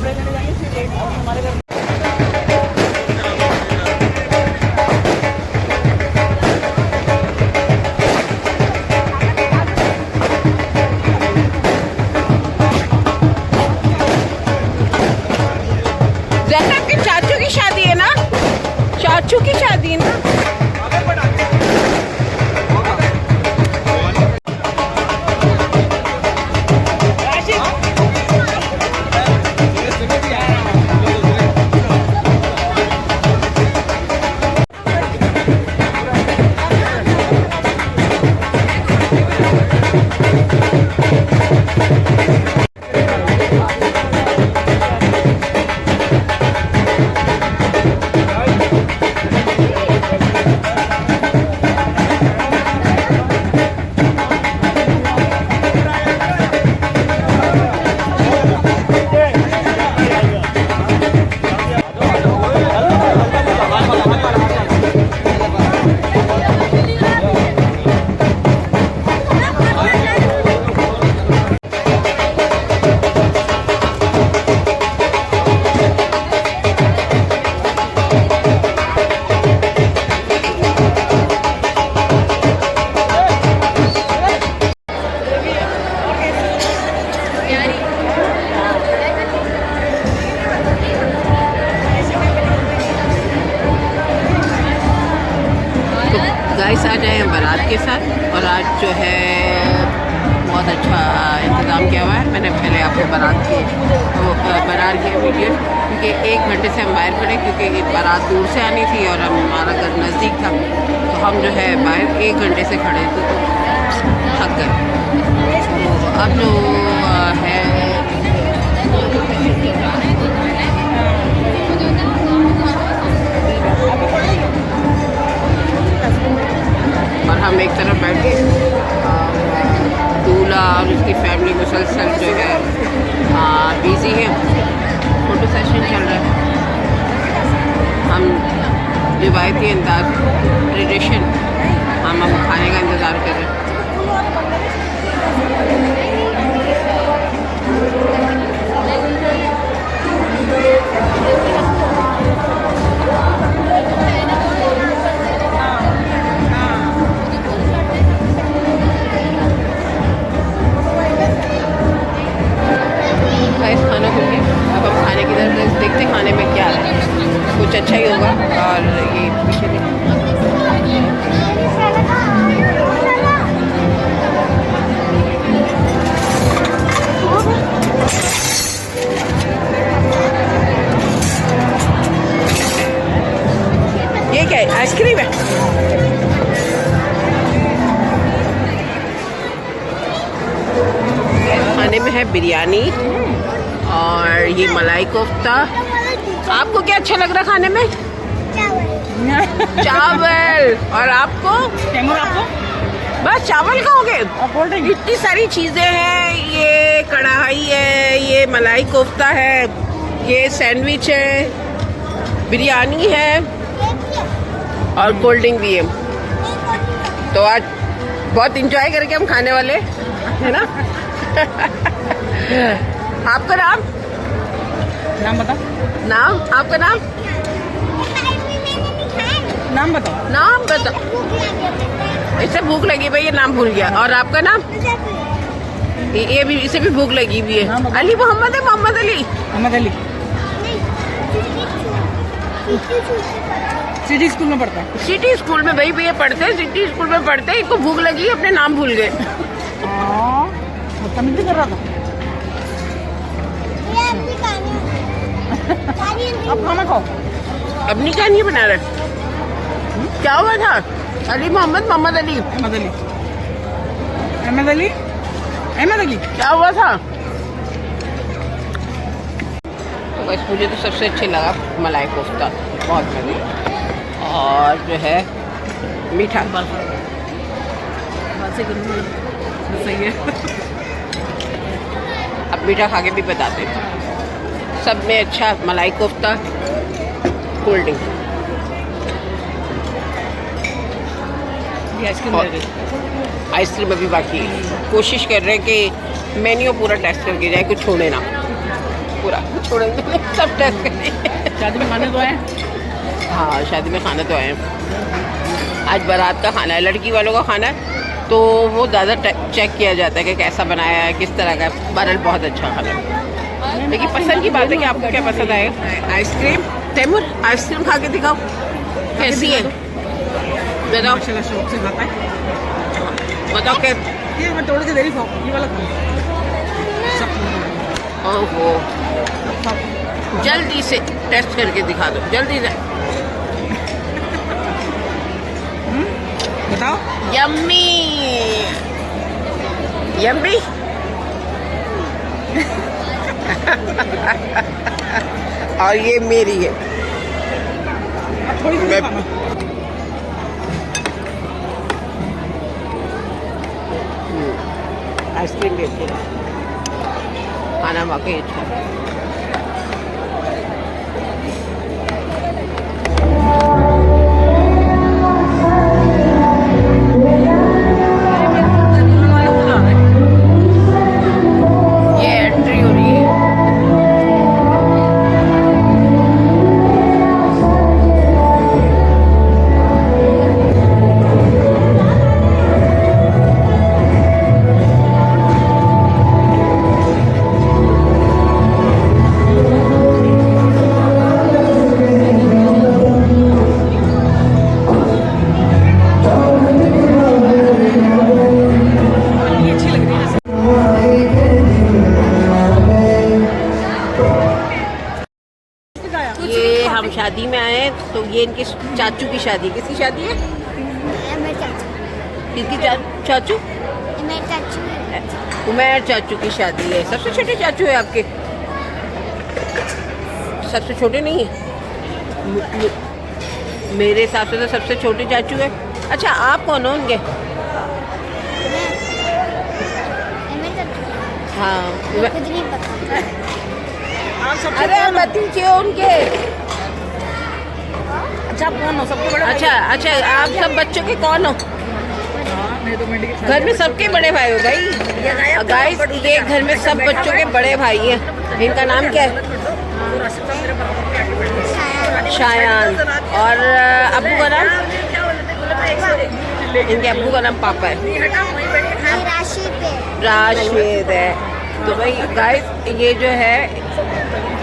कपड़े लेने जाएंगे फिर एक हमारे घर। जैनब के चाचू की शादी है ना, चाचू की शादी है ना। गाइस आज आए हैं बारात के साथ और आज जो है बहुत अच्छा इंतज़ाम किया हुआ है। मैंने पहले आपको बारात की बारात की वीडियो, क्योंकि 1 घंटे से हम बाहर खड़े, क्योंकि बारात दूर से आनी थी और हमारा घर नज़दीक था, तो हम जो है बाहर 1 घंटे से खड़े थे, तो थक गए। तो अब जो है और हम एक तरफ बैठ के दूल्हा और उसकी फैमिली मुसलसल जो है बिज़ी है, फोटो सेशन चल रहा है। हम रिवायती अंदाज ट्रेडिशन हम खाने का इंतज़ार कर रहे हैं। खाना खुल गया, अब हम खाने की तरफ देखते हैं खाने में क्या है, कुछ अच्छा ही होगा। और ये पीछे ये क्या है, आइसक्रीम है। खाने में है बिरयानी और ये मलाई कोफ्ता। आपको क्या अच्छा लग रहा है खाने में? चावल। और आपको? आपको बस चावल खाओगे? इतनी सारी चीजें हैं, ये कढ़ाई है, ये मलाई कोफ्ता है, ये सैंडविच है, बिरयानी है और कोल्ड ड्रिंक भी है। तो आज बहुत इंजॉय करके हम खाने वाले है ना। आपका नाम बताओ। नाम आपका नाम बताओ। नाम बताओ। इसे भूख लगी भाई, ये नाम भूल गया। और आपका नाम? ये भी, इसे भी भूख लगी हुई है। अली मोहम्मद है, मोहम्मद अली। सिटी स्कूल में पढ़ता है। सिटी स्कूल में भाई भैया पढ़ते हैं, सिटी स्कूल में पढ़ते हैं। इनको भूख लगी, अपने नाम भूल गए। बदतमीजी कर रहा था। अब खाना खाओ। अपनी कहानी बना रहे। क्या हुआ था? अली मोहम्मद, मोहम्मद अली, अहमद अली क्या हुआ था? बस मुझे तो सबसे अच्छे लगा मलाई कोफ्ता, बहुत बढ़िया। और जो है मीठा सही है। अब मीठा खा के भी बताते हैं। सब में अच्छा मलाई कोफ्ता, कोल्ड ड्रिंक, आइसक्रीम अभी बाकी है। कोशिश कर रहे हैं कि मेन्यू पूरा टेस्ट करके जाए, कुछ छोड़े ना। पूरा, छोड़ेंगे नहीं, सब टेस्ट करेंगे। शादी में खाने तो आए। हाँ शादी में खाना तो आए हैं। आज बारात का खाना है, लड़की वालों का खाना है, तो वो ज़्यादा चेक किया जाता है कि कैसा बनाया है, किस तरह का है। बहरहाल बहुत अच्छा खाना है, लेकिन पसंद की बात है कि आपको क्या पसंद आएगा। आइसक्रीम, तैमूर आइसक्रीम खा के दिखाओ कैसी है, बताओ माशाल्लाह शौक से खाता है। बताओ क्या। ये मैं थोड़ी सी देरी खाऊं, ये वाला खाऊं। ओहो, जल्दी से टेस्ट करके दिखा दो, जल्दी से। बताओ। Yummy yummy. और ये मेरी है। थोड़ी सी खाना। आइसक्रीम भी अच्छी है, खाना वाकई अच्छा है। ये एंट्री हो रही है। ये हम शादी में आए हैं, तो ये इनके चाचू की शादी। किसकी शादी है? किसकी चाचू? उमैर चाचू की शादी है। सबसे छोटे चाचू है आपके? सबसे छोटे नहीं है, मेरे हिसाब से तो सबसे छोटे चाचू है। अच्छा आप कौन हो उनके? हाँ अरे भतीजे हो उनके। अच्छा आप कौन हो? सबके बड़े। अच्छा अच्छा, आप सब बच्चों के कौन हो? घर में सबके बड़े भाई हो भाई। गाइस ये घर में सब बच्चों के बड़े भाई हैं। इनका नाम क्या है? शायान। और अब्बू का नाम? इनके अब्बू का नाम पापा है, राशिद है। तो भाई गाइस ये जो है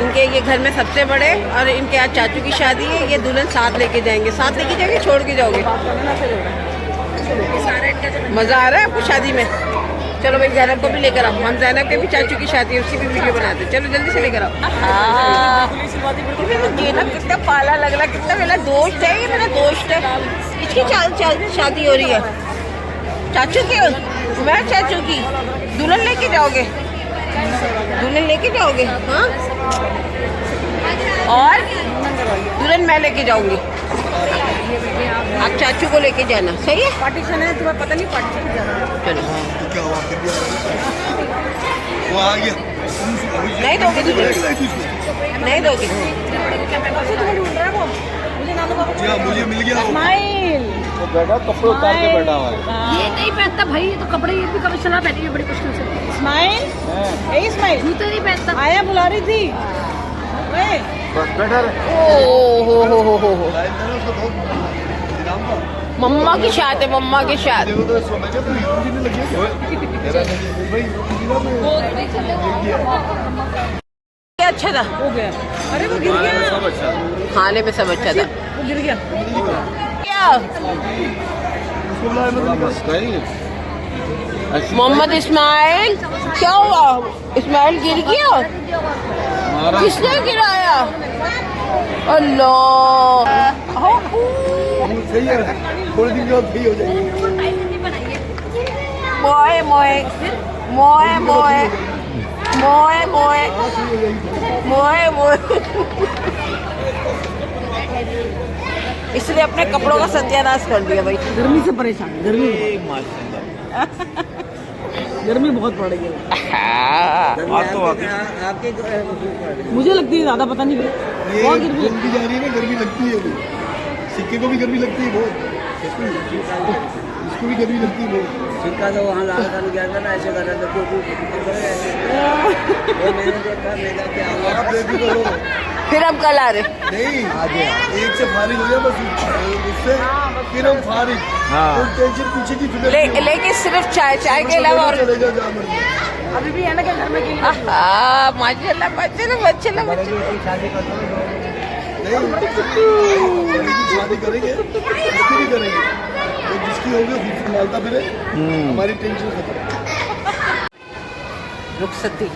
इनके, ये घर में सबसे बड़े, और इनके आज चाचू की शादी है। ये दुल्हन साथ लेके जाएंगे, साथ लेके जाएंगे, छोड़ के जाओगे? मज़ा आ रहा है आपको शादी में? चलो भाई ज़ैनब को भी लेकर आओ। हम ज़ैनब के भी चाचू की शादी है, उसकी भी वीडियो बनाते हैं। चलो जल्दी से लेकर आओ। हाँ ये ना कितना पाला लग रहा, कितना मेरा दोस्त है, ये मेरा दोस्त है। इसकी शादी हो रही है चाचू की, मैं चाचू की। दुल्हन लेके जाओगे? दुल्हन लेके जाओगे? हाँ, और दुल्हन मैं लेके जाऊंगी, आप चाचू को लेके जाना। सही है? पार्टीशन है, तुम्हें पता नहीं पार्टीशन क्या है? चलो क्या हुआ? वो आ गया। नहीं दोगे तुझे? नहीं दोगे? जी हाँ, मुझे मिल गया। स्माइल। वो बैठा कपड़े उतार के बैठा हुआ है। ये नहीं पहनता भाई, ये तो कपड़े ये भी कभी सलाह पहनी है बड़ी मुश्किल से। स्माइल, यही स्माइल। जूते नहीं पहनता। आया बुला रही थी। ओए, बस बैठा रहे। ओ हो मम्मा की शादी है, मम्मा की शादी। देखो तो सोने का तो यूं ही नहीं लगे भाई। क्या अच्छा था? हो गया। अरे वो गिर गया। सब अच्छा। खाने में सब अच्छा था। वो गिर गया। क्या मोहम्मद इस्माइल, क्या हुआ? इस्माइल गिर गया? किसने गिराया? अल्लाह, सही है, थोड़ी दिन के बाद सही हो जाएगी। मोए मोए मोए मोए मोए मोए मोए मोए। इसने अपने कपड़ों का सत्यानाश कर दिया भाई। गर्मी से परेशान, गर्मी बहुत पड़ रही है। मुझे लगती है ज्यादा, पता नहीं ये बहुत गिर गई। गर्मी जा रही है ना, गर्मी लगती है अभी। सिक्के को भी गर्मी लगती है बहुत। इसको भी गर्मी लगती है सिक्का तो वहाँ लाल खान गया था ना, ऐसे कर रहा था वो मैंने देखा, मैं क्या हुआ। आप बेबी करो फिर हम कल आ रहे। नहीं, एक से फारिग हो गया बस उससे, फिर हम फारिग। तो टेंशन पीछे की फिक्र नहीं होगी। लेकिन सिर्फ चाय के अलावा और चलेगा जहाँ मर्जी। अभी भी है ना क्या घर में के लिए? माशाल्लाह माशाल्लाह नहीं, शादी करेंगे, इसकी भी करेंगे, तो जिसकी होगी खुद संभालता फिरे, हमारी टेंशन खत्म। रुखसती।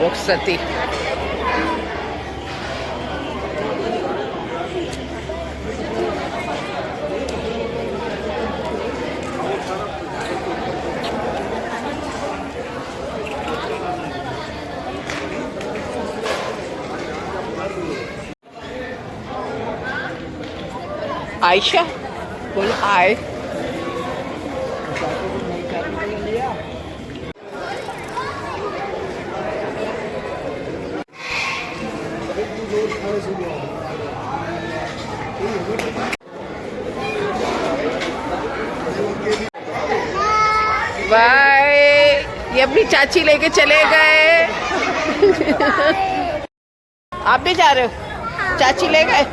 रुखसती। आयशा बोलो आए। बाय। ये अपनी चाची लेके चले गए। आप भी जा रहे हो? चाची ले गए?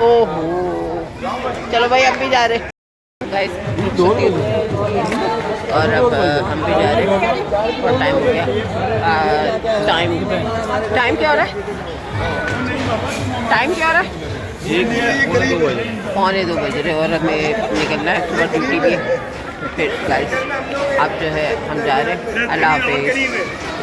ओहो, चलो भाई अब भी जा रहे गाइस। और अब हम भी जा रहे हैं और टाइम हो गया। टाइम क्या हो रहा है? टाइम क्या हो रहा है? 1:45 बज रहे और हमें निकलना है, सुबह ड्यूटी भी है। फिर गाइस अब जो है हम जा रहे हैं। अल्लाह हाफिज़।